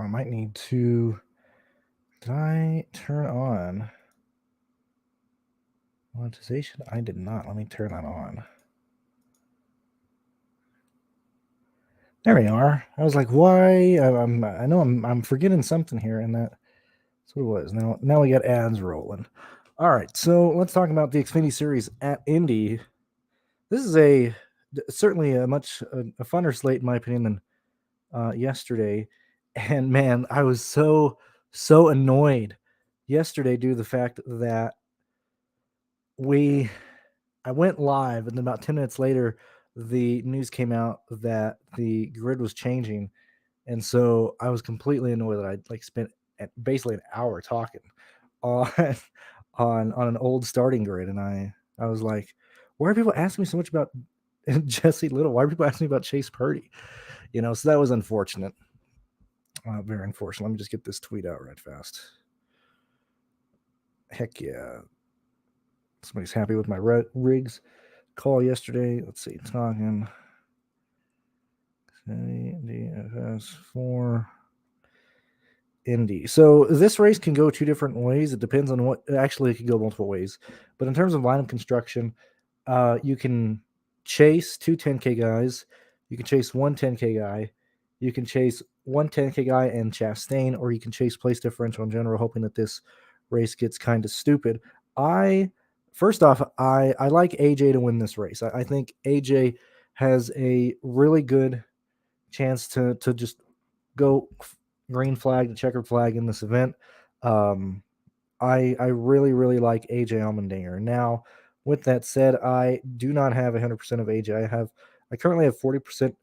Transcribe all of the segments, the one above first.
I might need to. Did I turn on monetization? I did not. Let me turn that on. There we are. I was like, why? I know I'm forgetting something here, and that's what it was. Now we got ads rolling. All right, so let's talk about the Xfinity Series at Indy. This is certainly a much a funner slate in my opinion than yesterday. And man, I was so annoyed yesterday due to the fact that I went live, and then about 10 minutes later, the news came out that the grid was changing, and so I was completely annoyed that I'd spent basically an hour talking on on an old starting grid, and I was like, why are people asking me so much about Jesse Little? Why are people asking me about Chase Purdy? So that was unfortunate. Very unfortunate. Let me just get this tweet out right fast. Heck yeah. Somebody's happy with my rigs call yesterday. Let's see. Talking DFS for Indy. So this race can go two different ways. It depends on what. Actually, it can go multiple ways. But in terms of lineup construction, you can chase two 10K guys. You can chase one 10K guy. You can chase one 10K guy and Chastain, or you can chase place differential in general, hoping that this race gets kind of stupid. First off, I like AJ to win this race. I think AJ has a really good chance to just go green flag to checkered flag in this event. I really like AJ Allmendinger. Now, with that said, I do not have 100% of AJ. I currently have 40%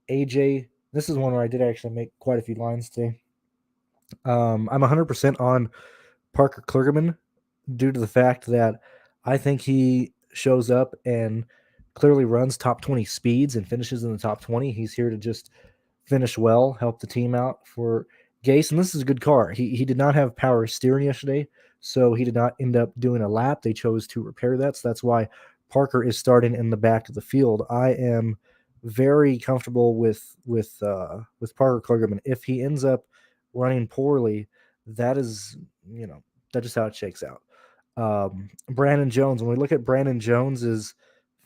AJ. This is one where I did actually make quite a few lines today. I'm 100% on Parker Kligerman due to the fact that I think he shows up and clearly runs top 20 speeds and finishes in the top 20. He's here to just finish well, help the team out for Gase, and this is a good car. He did not have power steering yesterday, so he did not end up doing a lap. They chose to repair that, so that's why Parker is starting in the back of the field. I am very comfortable with Parker Kligerman. If he ends up running poorly, that is that's just how it shakes out. Brandon Jones. When we look at Brandon Jones's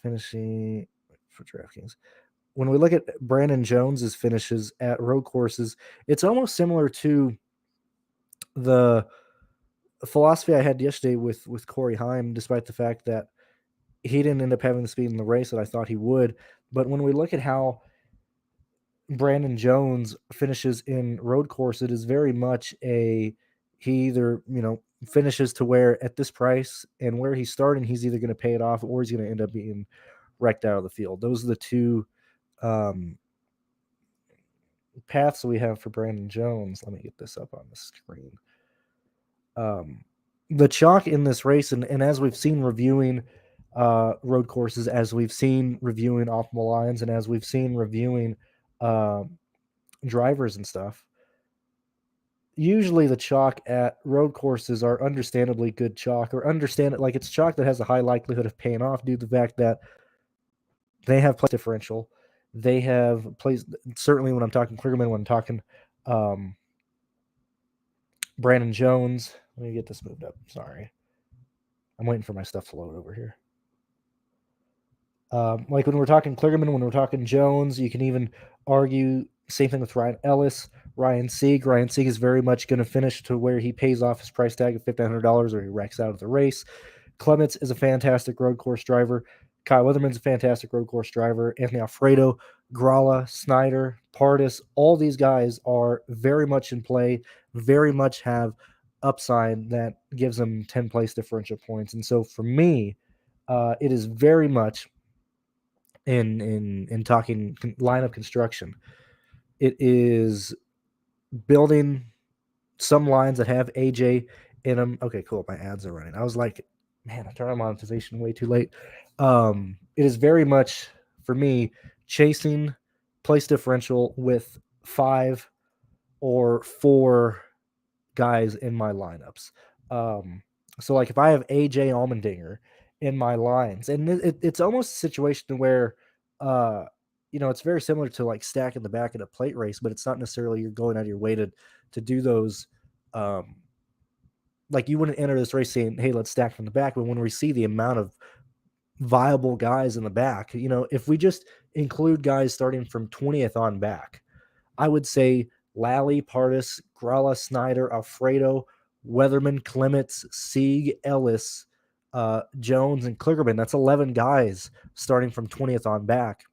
finishing for DraftKings, when we look at Brandon Jones's finishes at road courses, it's almost similar to the philosophy I had yesterday with Corey Heim, despite the fact that he didn't end up having the speed in the race that I thought he would. But when we look at how Brandon Jones finishes in road course, it is very much he either, finishes to where at this price and where he's starting, he's either going to pay it off or he's going to end up being wrecked out of the field. Those are the two paths we have for Brandon Jones. Let me get this up on the screen. The chalk in this race, and as we've seen reviewing road courses, as we've seen reviewing optimal lines, and as we've seen reviewing drivers and stuff, usually the chalk at road courses are understandably good chalk, or it's chalk that has a high likelihood of paying off due to the fact that they have place differential. They have plays, certainly when I'm talking Kligerman, when I'm talking Brandon Jones. Let me get this moved up. Sorry. I'm waiting for my stuff to load over here. Like when we're talking Kligerman, when we're talking Jones, you can even argue same thing with Ryan Ellis, Ryan Sieg. Ryan Sieg is very much going to finish to where he pays off his price tag of $1,500 or he wrecks out of the race. Clements is a fantastic road course driver. Kyle Weatherman's a fantastic road course driver. Anthony Alfredo, Gralla, Snyder, Pardis, all these guys are very much in play, very much have upside that gives them 10 place differential points. And so for me, it is very much in talking lineup construction. It is building some lines that have AJ in them. Okay, cool. My ads are running. I was like, man, I turned on monetization way too late. It is very much, for me, chasing place differential with 5 or 4 guys in my lineups. So, like, if I have AJ Allmendinger in my lines, and it's almost a situation where it's very similar to like stacking the back at a plate race, but it's not necessarily you're going out of your way to do those. Like you wouldn't enter this race saying, "Hey, let's stack from the back." But when we see the amount of viable guys in the back, if we just include guys starting from 20th on back, I would say Lally, Pearce, Gralla, Snyder, Alfredo, Weatherman, Clements, Sieg, Ellis, Jones, and Kligerman. That's 11 guys starting from 20th on back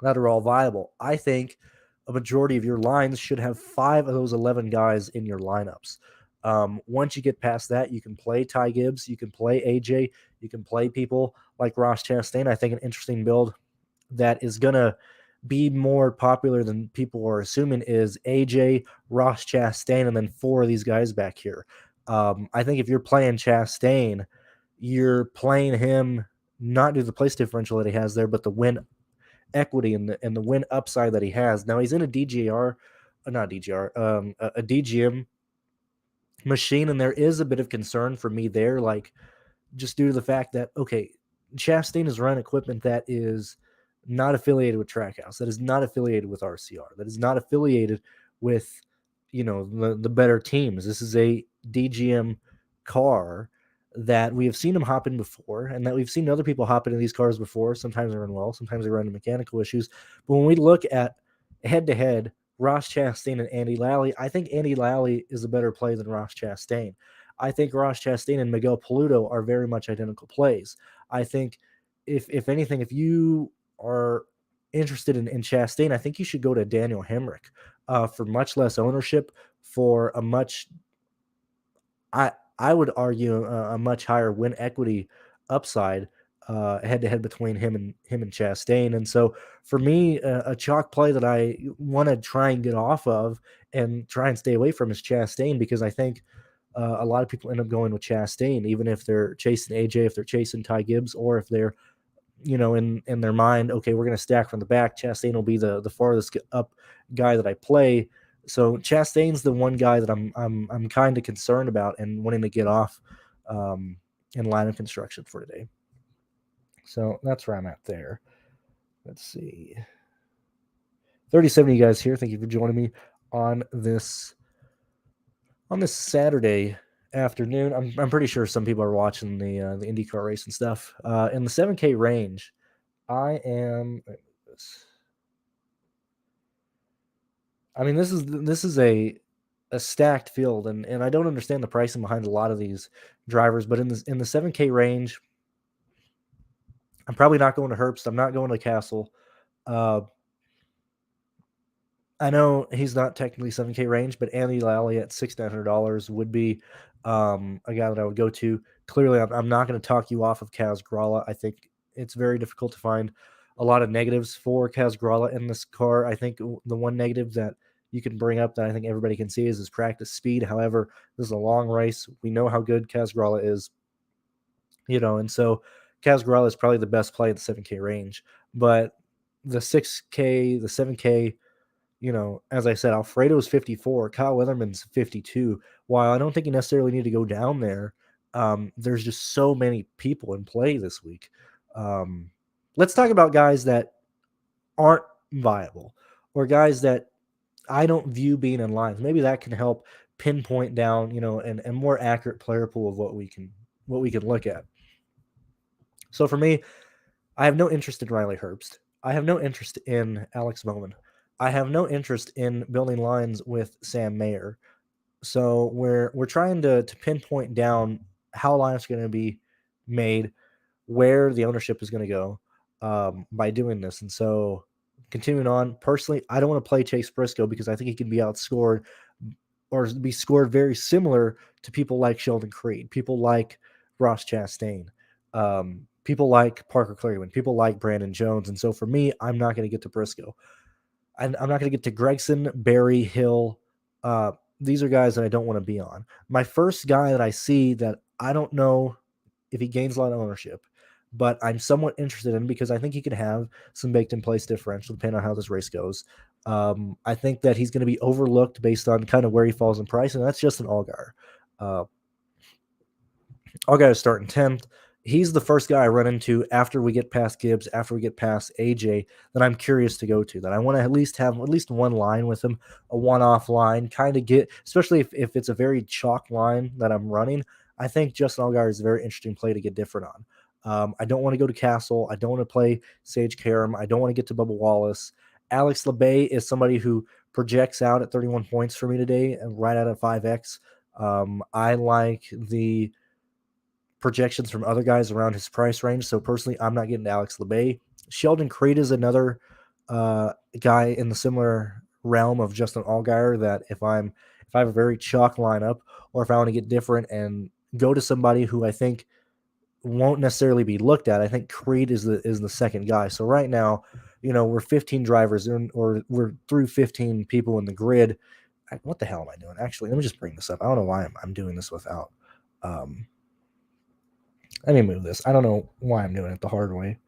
that are all viable. I think a majority of your lines should have 5 of those 11 guys in your lineups. Once you get past that, you can play Ty Gibbs, you can play AJ, you can play people like Ross Chastain. I think an interesting build that is going to be more popular than people are assuming is AJ, Ross Chastain, and then 4 of these guys back here. I think if you're playing Chastain, you're playing him not due to the place differential that he has there, but the win equity and the win upside that he has. Now he's in a DGM machine, and there is a bit of concern for me there, like just due to the fact that Chastain is running equipment that is not affiliated with Trackhouse, that is not affiliated with RCR, that is not affiliated with the better teams. This is a DGM car that we have seen him hop in before, and that we've seen other people hop into these cars before. Sometimes they run well, sometimes they run into mechanical issues. But when we look at head-to-head, Ross Chastain and Andy Lally, I think Andy Lally is a better play than Ross Chastain. I think Ross Chastain and Miguel Paludo are very much identical plays. I think if anything, if you are interested in Chastain, I think you should go to Daniel Hemrick for much less ownership, for a much I would argue a much higher win equity upside head to head between him and Chastain. And so for me, a chalk play that I want to try and get off of and try and stay away from is Chastain, because I think a lot of people end up going with Chastain, even if they're chasing AJ, if they're chasing Ty Gibbs, or if they're in their mind, okay, we're going to stack from the back. Chastain will be the farthest up guy that I play. So Chastain's the one guy that I'm kind of concerned about and wanting to get off in line of construction for today. So that's where I'm at there. Let's see. 37 of you guys here. Thank you for joining me on this Saturday afternoon. I'm pretty sure some people are watching the IndyCar race and stuff. In the 7K range, I am. I mean, this is a stacked field, and I don't understand the pricing behind a lot of these drivers. But in the 7K range, I'm probably not going to Herbst. I'm not going to Castle. I know he's not technically 7K range, but Andy Lally at $6,900 would be a guy that I would go to. Clearly, I'm not going to talk you off of Kaz Gralla. I think it's very difficult to find a lot of negatives for Kaz Gralla in this car. I think the one negative that you can bring up that I think everybody can see is his practice speed. However, this is a long race. We know how good Kaz Gralla is, and so Kaz Gralla is probably the best play in the 7K range. But the 6K, the 7K, as I said, Alfredo's 54, Kyle Weatherman's 52. While I don't think you necessarily need to go down there, there's just so many people in play this week. Let's talk about guys that aren't viable, or guys that I don't view being in lines. Maybe that can help pinpoint down, and more accurate player pool of what we can look at. So for me, I have no interest in Riley Herbst. I have no interest in Alex Bowman. I have no interest in building lines with Sam Mayer. So we're trying to pinpoint down how lines are going to be made, where the ownership is going to go by doing this. And so continuing on, personally, I don't want to play Chase Briscoe because I think he can be outscored or be scored very similar to people like Sheldon Creed, people like Ross Chastain, people like Parker Clearman, people like Brandon Jones. And so for me, I'm not going to get to Briscoe. I'm not going to get to Gregson, Barry, Hill. These are guys that I don't want to be on. My first guy that I see that I don't know if he gains a lot of ownership, but I'm somewhat interested in because I think he could have some baked-in place differential depending on how this race goes. I think that he's going to be overlooked based on kind of where he falls in price, and that's Justin Allgaier. Allgaier is starting 10th he's the first guy I run into after we get past Gibbs, after we get past AJ, that I'm curious to go to, that I want to at least have at least one line with him, a one-off line, kind of get, especially if it's a very chalk line that I'm running. I think Justin Allgaier is a very interesting play to get different on. I don't want to go to Castle. I don't want to play Sage Karam. I don't want to get to Bubba Wallace. Alex LeBay is somebody who projects out at 31 points for me today, and right out of 5x. I like the projections from other guys around his price range. So personally, I'm not getting Alex LeBay. Sheldon Creed is another guy in the similar realm of Justin Allgaier, that if I have a very chalk lineup, or if I want to get different and go to somebody who I think won't necessarily be looked at, I think Creed is the second guy. So right now, we're 15 drivers in, or we're through 15 people in the grid. What the hell am I doing? Actually, let me just bring this up. I don't know why I'm doing this without. Let me move this. I don't know why I'm doing it the hard way.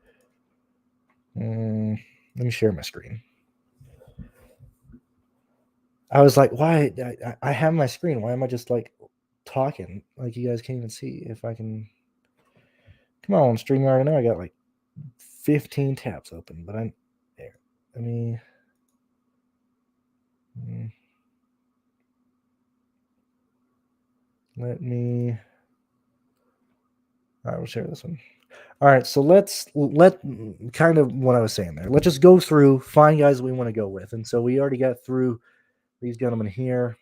Let me share my screen. I was like, why? I have my screen. Why am I just like talking? Like you guys can't even see if I can. Come on, StreamYard. I know I got like 15 tabs open, but I'm there. Let me. I will share this one. All right, so let kind of what I was saying there. Let's just go through, find guys we want to go with. And so we already got through these gentlemen here.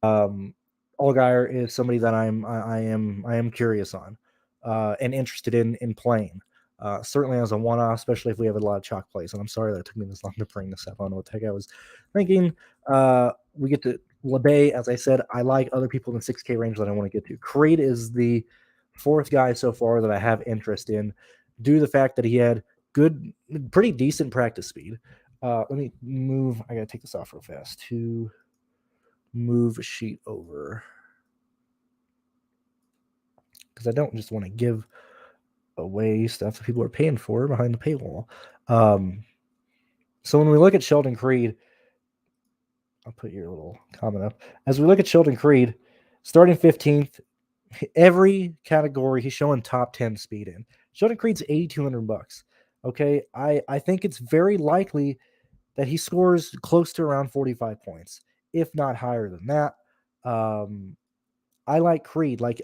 Allgaier is somebody that I am curious on and interested in playing. Certainly as a one-off, especially if we have a lot of chalk plays. And I'm sorry that it took me this long to bring this up. I don't know what the heck I was thinking. We get to LeBay. As I said, I like other people in the 6K range that I want to get to. Creed is the fourth guy so far that I have interest in, due to the fact that he had good, pretty decent practice speed. Let me move. I got to take this off real fast to move a sheet over, because I don't just want to give away stuff that people are paying for behind the paywall. So when we look at Sheldon Creed, I'll put your little comment up. As we look at Sheldon Creed, starting 15th, every category he's showing top 10 speed in. Sheldon Creed's $8,200. Okay, I think it's very likely that he scores close to around 45 points, if not higher than that. I like Creed. Like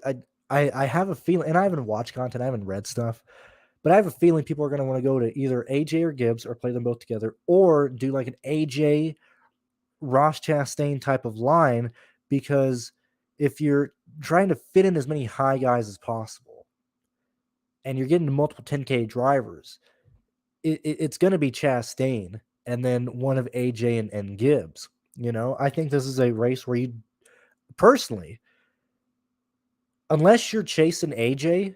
I have a feeling, and I haven't watched content, I haven't read stuff, but I have a feeling people are going to want to go to either AJ or Gibbs, or play them both together, or do like an AJ Ross Chastain type of line, because if you're trying to fit in as many high guys as possible and you're getting multiple 10K drivers, it's going to be Chastain and then one of AJ and Gibbs. I think this is a race where you personally, unless you're chasing AJ,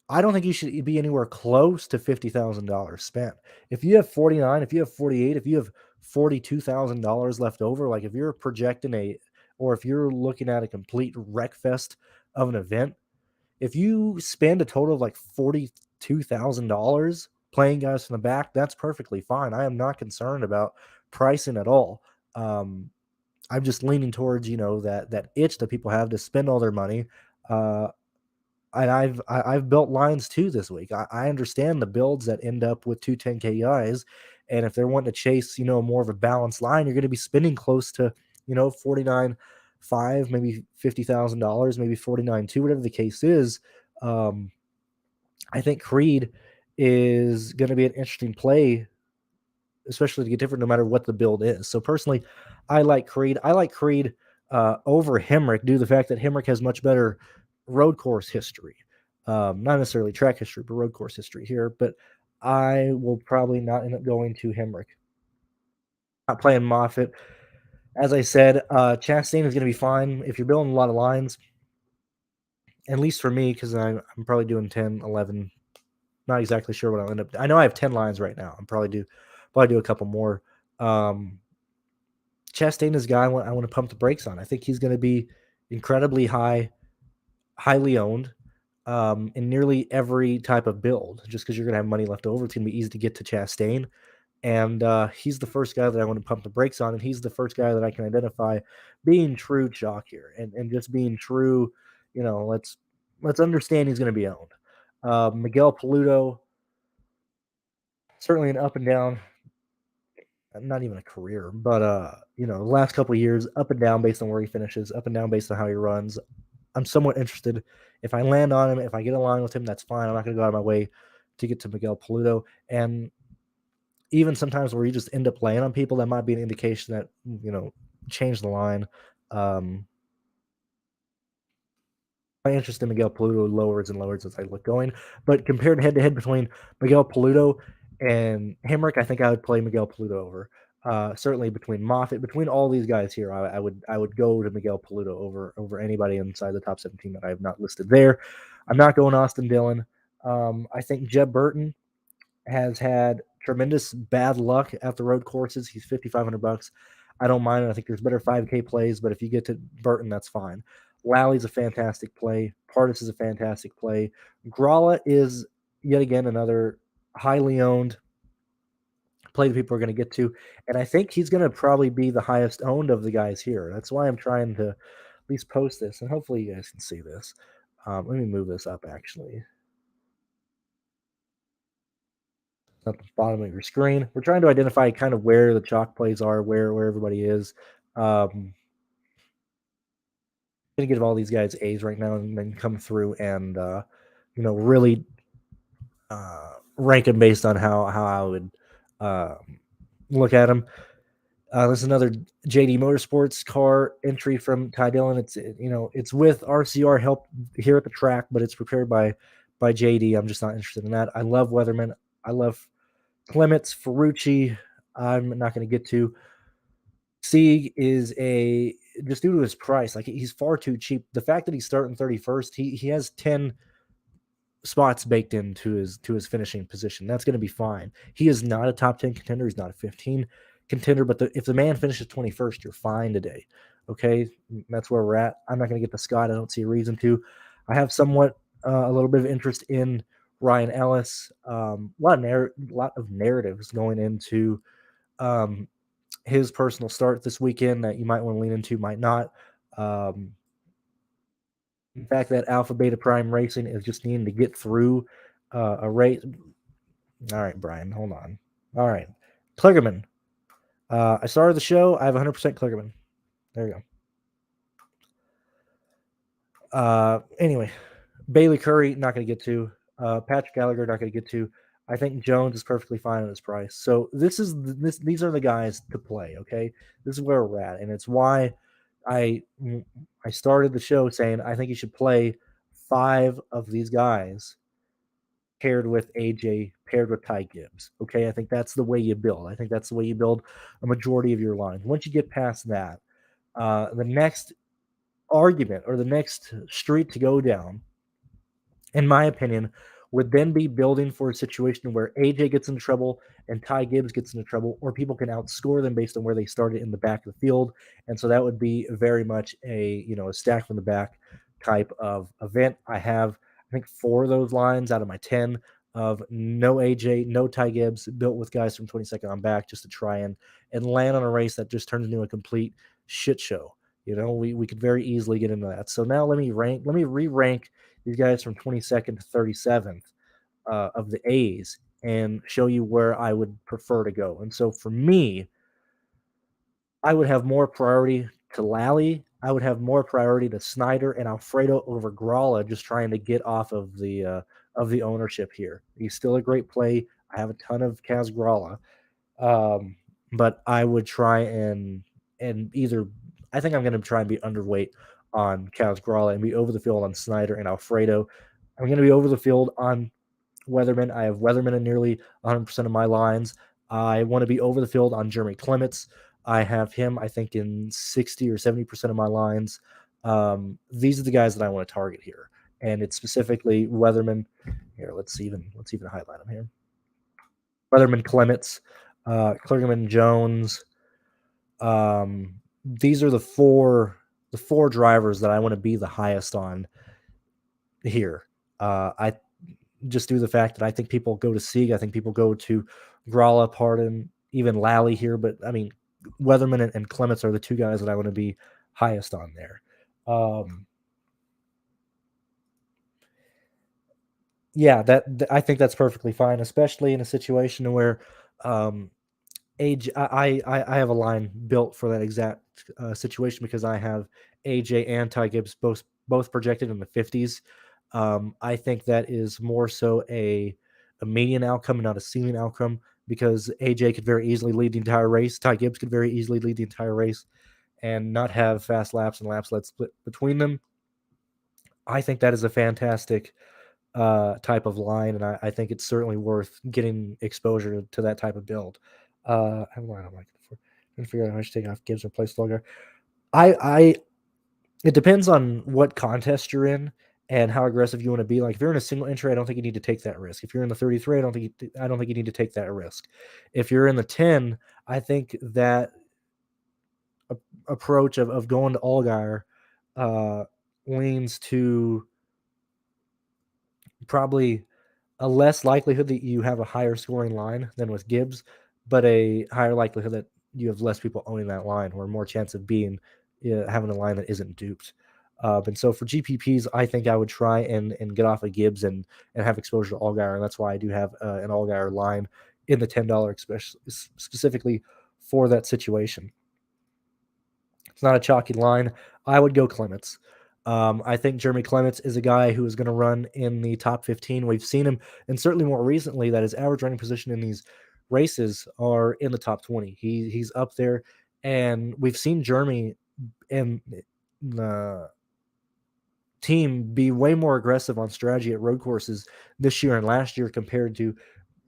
I don't think you should be anywhere close to $50,000 spent. If you have 49, if you have 48, if you have $42,000 left over, like if you're projecting or if you're looking at a complete wreck fest of an event, if you spend a total of like $42,000 playing guys from the back, that's perfectly fine. I am not concerned about pricing at all. I'm just leaning towards, that itch that people have to spend all their money. And I've built lines too this week. I understand the builds that end up with two 10K guys, and if they're wanting to chase, more of a balanced line, you're going to be spending close to, 49.5, maybe $50,000, maybe 49.2, whatever the case is. I think Creed is going to be an interesting play, especially to get different no matter what the build is. So personally, I like Creed. I like Creed over Hemrick due to the fact that Hemrick has much better road course history. Not necessarily track history, but road course history here. But I will probably not end up going to Hemrick. Not playing Moffitt. As I said, Chastain is going to be fine. If you're building a lot of lines, at least for me, because I'm probably doing 10, 11. Not exactly sure what I'll end up. I know I have 10 lines right now. I'm probably do a couple more. Chastain is a guy I want to pump the brakes on. I think he's going to be incredibly highly owned in nearly every type of build. Just because you're going to have money left over, it's going to be easy to get to Chastain. And he's the first guy that I want to pump the brakes on, and he's the first guy that I can identify being true chalk here, and just being true. let's understand he's going to be owned. Miguel Paludo, certainly an up and down, not even a career, but the last couple of years, up and down based on where he finishes, up and down based on how he runs. I'm somewhat interested. If I land on him, if I get a line with him, that's fine. I'm not going to go out of my way to get to Miguel Paludo. And even sometimes where you just end up laying on people, that might be an indication that, change the line. My interest in Miguel Paludo lowers and lowers as I look going. But compared head to head between Miguel Paludo and Hemrick, I think I would play Miguel Paludo over. Certainly between Moffitt, between all these guys here, I would go to Miguel Paludo over anybody inside the top 17 that I have not listed there. I'm not going Austin Dillon. I think Jeb Burton has had tremendous bad luck at the road courses. He's $5,500. I don't mind it. I think there's better 5K plays, but if you get to Burton, that's fine. Lally's a fantastic play. Pardis is a fantastic play. Gralla is yet again another highly owned play that people are going to get to, and I think he's going to probably be the highest owned of the guys here. That's why I'm trying to at least post this, and hopefully you guys can see this. Let me move this up actually. At the bottom of your screen. We're trying to identify kind of where the chalk plays are, where everybody is. I'm gonna give all these guys A's right now, and then come through and really rank them based on how I would look at them. There's another JD Motorsports car entry from Ty Dillon. It's with RCR help here at the track, but it's prepared by JD. I'm just not interested in that. I love Weatherman. I love Clements, Ferrucci. I'm not going to get to. Sieg is just due to his price. Like, he's far too cheap. The fact that he's starting 31st, he has 10 spots baked into his finishing position. That's going to be fine. He is not a top 10 contender. He's not a 15 contender. But if the man finishes 21st, you're fine today. Okay, that's where we're at. I'm not going to get the Scott. I don't see a reason to. I have somewhat a little bit of interest in Ryan Ellis. A lot of narratives going into his personal start this weekend that you might want to lean into, might not. In fact, that Alpha Beta Prime Racing is just needing to get through a race. All right, Brian, hold on. All right, Kligerman. I started the show. I have 100% Kligerman. There you go. Anyway, Bailey Curry, not going to get to. Patrick Gallagher, not going to get to. I think Jones is perfectly fine at his price. So these are the guys to play. Okay, this is where we're at, and it's why I started the show saying I think you should play 5 of these guys paired with AJ, paired with Ty Gibbs. Okay, I think that's the way you build. I think that's the way you build a majority of your lines. Once you get past that, the next argument or the next street to go down, in my opinion, would then be building for a situation where AJ gets into trouble and Ty Gibbs gets into trouble, or people can outscore them based on where they started in the back of the field. And so that would be very much a stack from the back type of event. I think 4 of those lines out of my 10 of no AJ, no Ty Gibbs, built with guys from 22nd on back, just to try and land on a race that just turns into a complete shit show. We could very easily get into that. So now let me re-rank these guys from 22nd to 37th of the A's and show you where I would prefer to go. And so for me, I would have more priority to Lally. I would have more priority to Snyder and Alfredo over Gralla, just trying to get off of the ownership here. He's still a great play. I have a ton of Kaz Gralla, but I would try and either. I think I'm going to try and be underweight on Kaz Gralla and be over the field on Snyder and Alfredo. I'm going to be over the field on Weatherman. I have Weatherman in nearly 100% of my lines. I want to be over the field on Jeremy Clements. I have him, I think, in 60 or 70% of my lines. These are the guys that I want to target here, and it's specifically Weatherman. Here, let's even highlight them here. Weatherman, Clements, Kligerman, Jones. These are the four drivers that I want to be the highest on here. I just due to the fact that I think people go to Sieg. I think people go to Gralla, Pardon, even Lally here. But I mean, Weatherman and Clements are the 2 guys that I want to be highest on there. Yeah, I think that's perfectly fine, especially in a situation where age. I have a line built for that exact situation because I have AJ and Ty Gibbs both projected in the 50s. I think that is more so a median outcome and not a ceiling outcome because AJ could very easily lead the entire race. Ty Gibbs could very easily lead the entire race and not have fast laps and laps let split between them. I think that is a fantastic type of line, and I think it's certainly worth getting exposure to that type of build. I'm like trying to figure out how to take off Gibbs or place longer. I it depends on what contest you're in and how aggressive you want to be. Like if you're in a single entry, I don't think you need to take that risk. If you're in the 33, I don't think you need to take that risk. If you're in the 10, I think that approach of going to Allgaier leans to probably a less likelihood that you have a higher scoring line than with Gibbs, but a higher likelihood that you have less people owning that line or more chance of being having a line that isn't duped. And so for GPPs, I think I would try and get off of Gibbs and have exposure to Allgaier, and that's why I do have an Allgaier line in the $10 specifically for that situation. It's not a chalky line. I would go Clements. I think Jeremy Clements is a guy who is going to run in the top 15. We've seen him, and certainly more recently, that his average running position in these races are in the top 20. He's up there, and we've seen Jeremy and the team be way more aggressive on strategy at road courses this year and last year compared to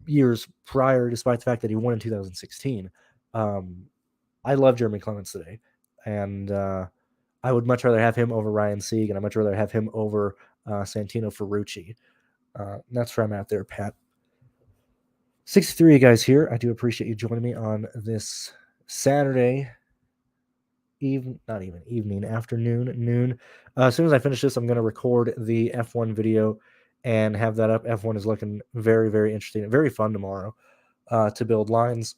years prior, despite the fact that he won in 2016. I love Jeremy Clements today, and I would much rather have him over Ryan Sieg, and I'd much rather have him over Santino Ferrucci. That's where I'm at there, Pat. 63 you guys here. I do appreciate you joining me on this Saturday afternoon, noon. As soon as I finish this, I'm going to record the F1 video and have that up. F1 is looking very, very interesting and very fun tomorrow to build lines.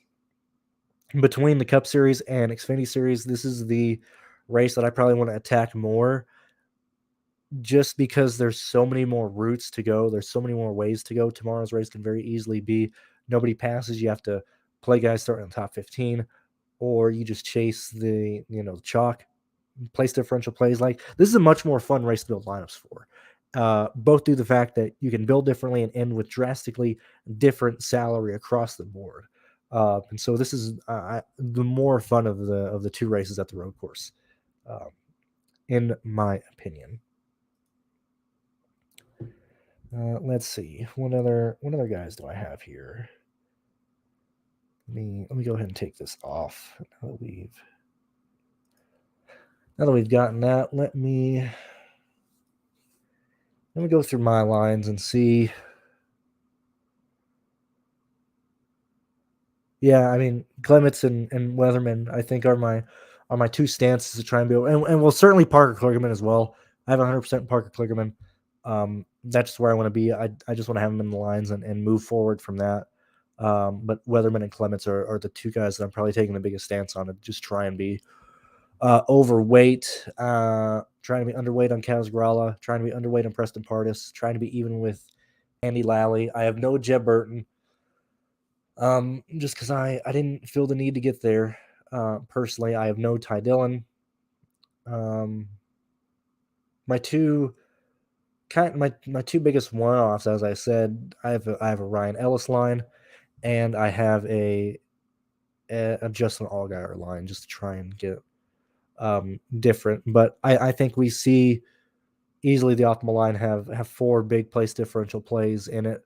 Between the Cup Series and Xfinity Series, this is the race that I probably want to attack more just because there's so many more routes to go. There's so many more ways to go. Tomorrow's race can very easily be nobody passes. You have to play guys starting in the top 15, or you just chase the chalk, place differential plays. Like this is a much more fun race to build lineups for. Both due to the fact that you can build differently and end with drastically different salary across the board. And so this is the more fun of the two races at the road course, in my opinion. Let's see. What other guys do I have here? Let me go ahead and take this off. Now that we've gotten that, let me go through my lines and see. Yeah, I mean Clements and Weatherman, I think are my two stances to try and build, and well certainly Parker Kligerman as well. I have 100% Parker Kligerman. That's just where I want to be. I just want to have him in the lines and move forward from that. But Weatherman and Clements are the two guys that I'm probably taking the biggest stance on to just try and be overweight, trying to be underweight on Kaz Grala, trying to be underweight on Preston Pardus, trying to be even with Andy Lally. I have no Jeb Burton. Just because I didn't feel the need to get there. Personally, I have no Ty Dillon. My two biggest one-offs, as I said, I have a Ryan Ellis line, and I have a Justin Allgaier line just to try and get different. But I think we see easily the optimal line have four big place differential plays in it.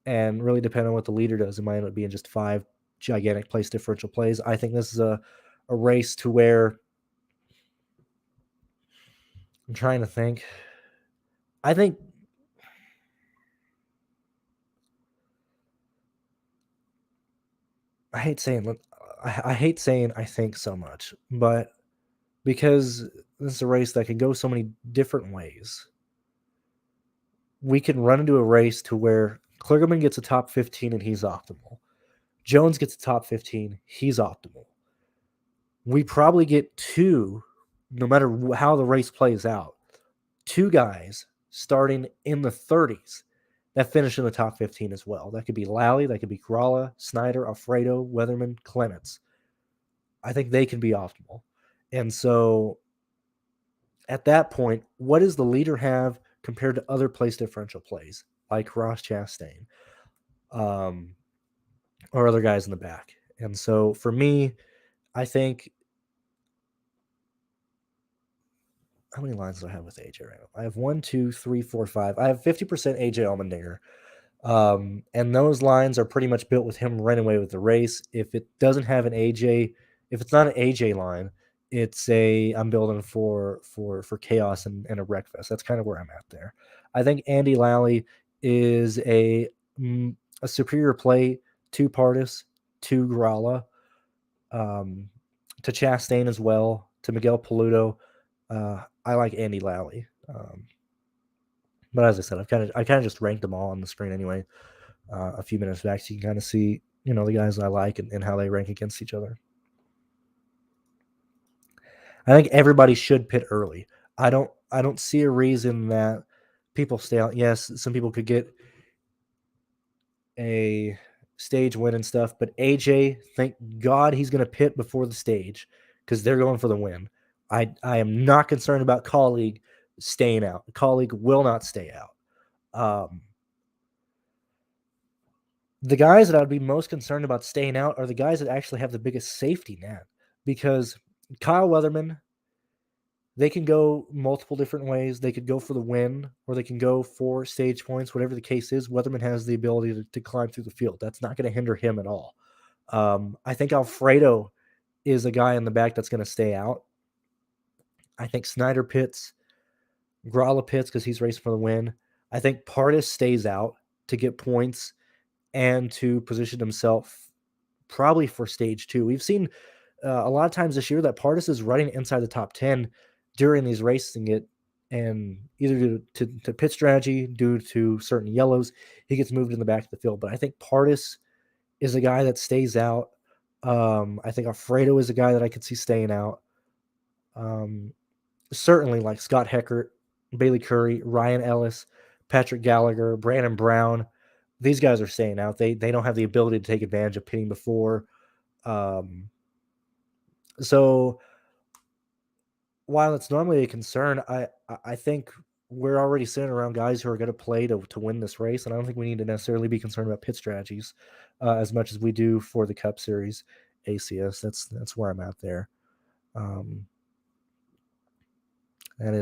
And really depending on what the leader does, it might end up being just 5 gigantic place differential plays. I think this is a race to where I'm trying to think. I think I hate saying I think so much, but because this is a race that can go so many different ways, we can run into a race to where Kligerman gets a top 15 and he's optimal. Jones gets a top 15, he's optimal. We probably get two, no matter how the race plays out, two guys starting in the 30s that finish in the top 15 as well. That could be Lally, that could be Gralla, Snyder, Alfredo, Weatherman, Clements. I think they can be optimal. And so at that point, what does the leader have compared to other place differential plays like Ross Chastain or other guys in the back? And so for me, I think, how many lines do I have with AJ right now? I have 1, 2, 3, 4, 5. I have 50% AJ Allmendinger. And those lines are pretty much built with him running away with the race. If it doesn't have an AJ, if it's not an AJ line, it's I'm building for chaos and a wreck fest. That's kind of where I'm at there. I think Andy Lally is a superior play to Pearce, to Gralla, to Chastain as well, to Miguel Paludo. I like Andy Lally. But as I said, I kind of just ranked them all on the screen anyway. A few minutes back, so you can kind of see, the guys I like and how they rank against each other. I think everybody should pit early. I don't see a reason that people stay out. Yes, some people could get a stage win and stuff, but AJ, thank God he's going to pit before the stage because they're going for the win. I am not concerned about colleague staying out. The colleague will not stay out. The guys that I would be most concerned about staying out are the guys that actually have the biggest safety net, because Kyle Weatherman, they can go multiple different ways. They could go for the win, or they can go for stage points, whatever the case is. Weatherman has the ability to climb through the field. That's not going to hinder him at all. I think Alfredo is a guy in the back that's going to stay out. I think Snyder pits, Gralla pits because he's racing for the win. I think Pearce stays out to get points and to position himself probably for stage 2. We've seen a lot of times this year that Pearce is running inside the top 10 during these races, and either due to pit strategy, due to certain yellows, he gets moved in the back of the field. But I think Pearce is a guy that stays out. I think Alfredo is a guy that I could see staying out. Certainly like Scott Heckert, Bailey Curry, Ryan Ellis, Patrick Gallagher, Brandon Brown. These guys are staying out. They don't have the ability to take advantage of pitting before. So while it's normally a concern, I think we're already sitting around guys who are going to play to win this race, and I don't think we need to necessarily be concerned about pit strategies as much as we do for the Cup Series ACS. That's where I'm at there. That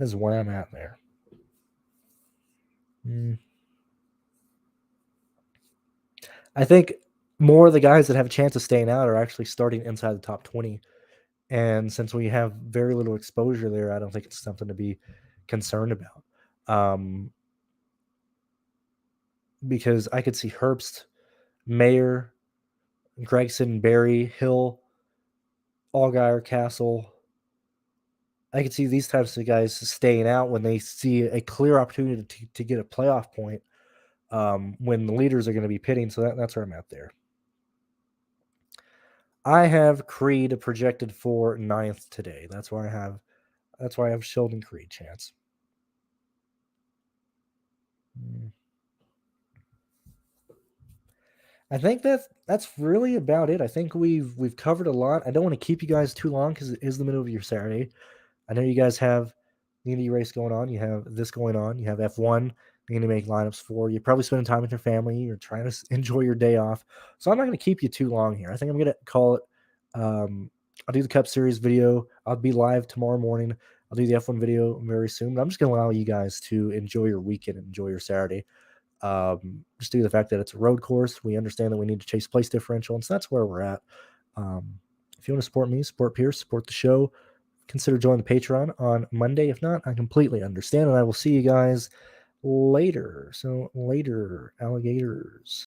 is where I'm at there. I think more of the guys that have a chance of staying out are actually starting inside the top 20. And since we have very little exposure there, I don't think it's something to be concerned about. Because I could see Herbst, Mayer, Gregson, Barry, Hill, Allgaier, Castle. I could see these types of guys staying out when they see a clear opportunity to get a playoff point when the leaders are going to be pitting. So that's where I'm at there. I have Creed projected for 9th today. That's why I have Sheldon Creed chance. I think that's really about it. I think we've covered a lot. I don't want to keep you guys too long because it is the middle of your Saturday. I know you guys have the Indy race going on. You have this going on. You have F1. You're going to make lineups for. You're probably spending time with your family. You're trying to enjoy your day off. So I'm not going to keep you too long here. I think I'm going to call it. I'll do the Cup Series video. I'll be live tomorrow morning. I'll do the F1 video very soon. But I'm just going to allow you guys to enjoy your weekend and enjoy your Saturday. Just due to the fact that it's a road course. We understand that we need to chase place differential. And so that's where we're at. If you want to support me, support Pearce, support the show, consider joining the Patreon on Monday. If not, I completely understand. And I will see you guys later. So later, alligators.